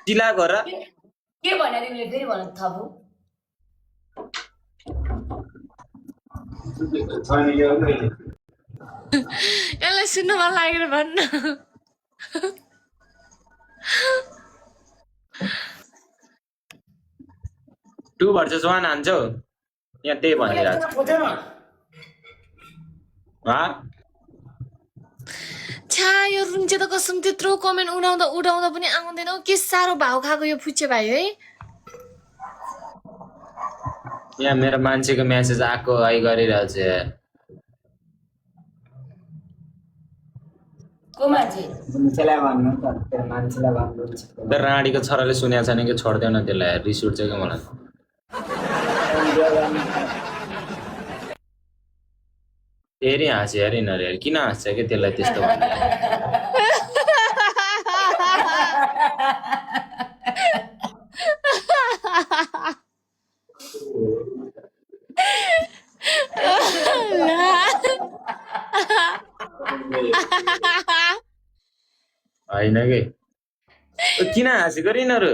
चिला गर के भन्यो तिमीले फेरि भन थपु यसलाई सुन्न मन लागेर भन्न टु भर्सेस 1 हान्छौ यहाँ त्यही भनिरहेको छा यो रुन्चे त कसम त्यत्रो कमेन्ट उडाउँदा उडाउँदा पनि आउँदैन के साह्रो भाउ खाएको यो फुच्चे भाइ है यहाँ मेरो मान्छेको मेसेज आएको है गरिरहेछ को मान्छे मान्छेलाई भन्नु त त्यो मान्छेलाई भन्नु राणीको छोराले सुनेको छैन कि छोड्दैन त्यसलाई रिस उठ्छ कि मलाई फेरि हाँस्यो अरे यिनीहरू किन हाँस्छ कि त्यसलाई त्यस्तो भन्नु होइन कि किन हाँसेको रे यिनीहरू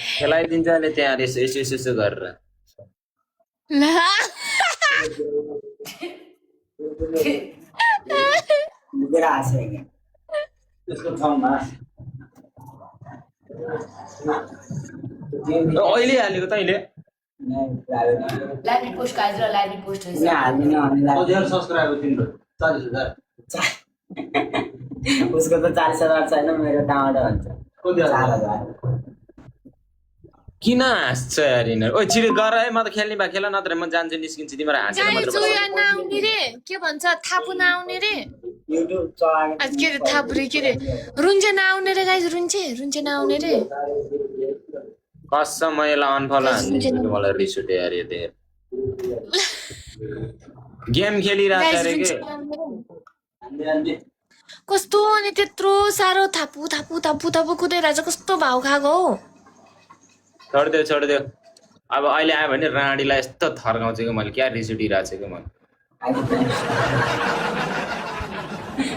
खेलाइदिन्छ अहिले त्यहाँ यसो यसो यसो यसो गरेर अहिले हालेको तैँले लाइभ पोस्ट आइज र लाइभ पोस्ट रहेछ उसको त 40,000 छैन मेरो टमाटर हुन्छ 4,000 किन हाँस्छ यार यिनीहरू ओ छिटो गर है म त खेल्ने भए खेल नत्र म जान्छु निस्किन्छु तिमीहरू हाँसेर मात्र गाइस यो नआउने रे के भन्छ थापु नआउने रे युट्युब चलाएको के रे थापु रे के रे रुन्चे नआउने रे गाइस रुन्चे नआउने रे कसम म यसलाई अनफलो हान्दिन्छु मलाई रिस उठ्यो यार यो देखेर गेम खेलिरहेको अरे के कस्तो अनि त्यत्रो साह्रो थापु थापु थापु थापु कुदिरहेछ कस्तो भाउ खाएको हो छोडिदेऊ अब अहिले आयो भने राणीलाई यस्तो थर्काउँछ कि मैले क्या रिस उठिरहेको छु कि म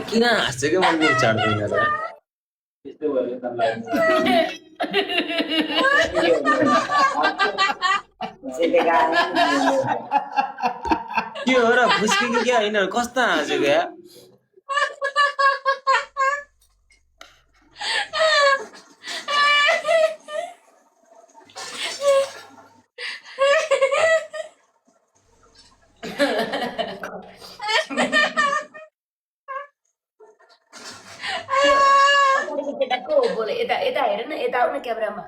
किन हाँस्छ कि मैले मुख छाड्दैन र के हो र फुस्की कि क्या यिनीहरू कस्तो हाँसेको या बोले यता यता हेर न यता आउन क्यामेरामा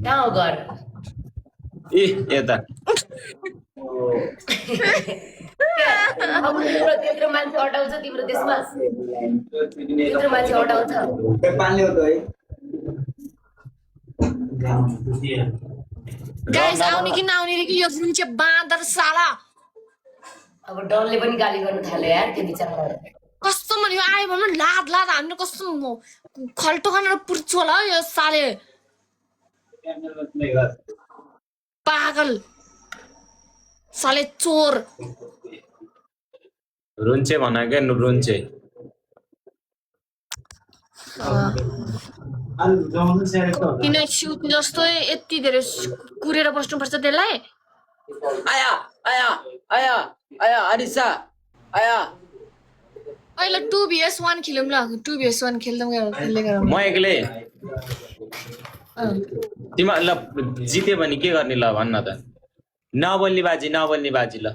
कहाँ हो घर ए यता अब त्यत्रो मान्छे अटाउँछ तिम्रो देशमा त्यत्रो मान्छे अटाउँछ गाइस आउने कि नआउने रे कि यो रुन्चे बाँदर साला अब डरले पनि गाली गर्नु थाल्यो यार त्यो बिचरा कस्तो मन यो आयो भने लाद हामीले कस्तो खल्टो खानेर पुर्छु होला यो साले पागल साले चोर रुन्चे भना क्या रुन्चे किन सिउती जस्तो यति धेरै कुरेर बस्नुपर्छ त्यसलाई आया आया आया आया अनिसा आया अहिले 2vs1 खेलौँ ल 2vs1 खेल्दै गरौँ म एक्लै तिमी ल जित्यो भने के गर्ने ल भन्न त नबोल्ने बाजी ल